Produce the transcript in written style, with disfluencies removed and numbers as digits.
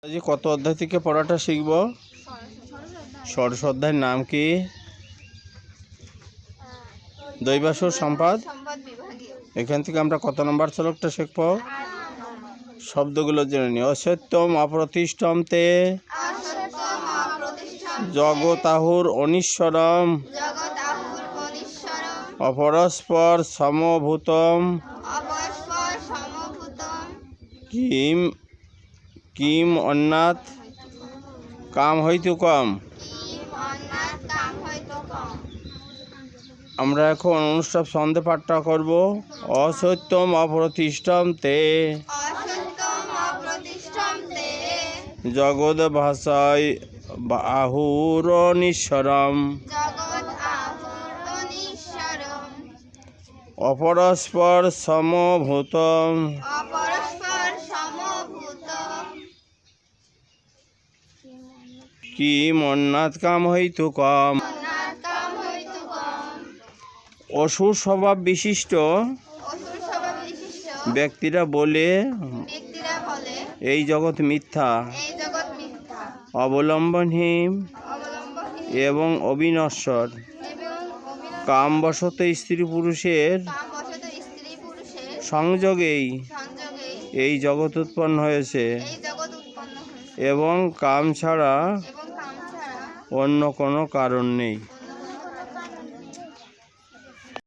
আজ কত অধ্যায় থেকে পড়াটা শিখব? ষোড়শ অধ্যায়ের নাম কি? দৈবাসুর সম্পদ। এখান থেকে আমরা কত নম্বর শ্লোকটা শিখব? শব্দগুলো জেনে নিই। অসত্যম অপ্রতিষ্ঠম তে জগতাহুর অনিশ্বরম অপরস্পর সমভূতম কিম কিম অন্নাৎ কাম হইতুকম। আমরা এখন অনুষ্ঠব ছন্দে পাঠটা করব। অসত্যম অপ্রতিষ্ঠম তে জগৎ ভাষায় আহুরনিশ্বরম অপরস্পর সমভূতম কিম অন্নাৎ কাম হইতুকম। অসুর স্বভাব বিশিষ্ট ব্যক্তিরা বলে এই জগৎ মিথ্যা, অবলম্বনহীন এবং অবিনশ্বর। কামবশত স্ত্রী পুরুষের সংযোগেই এই জগৎ উৎপন্ন হয়েছে এবং কাম ছাড়া অন্য কোনো কারণ নেই।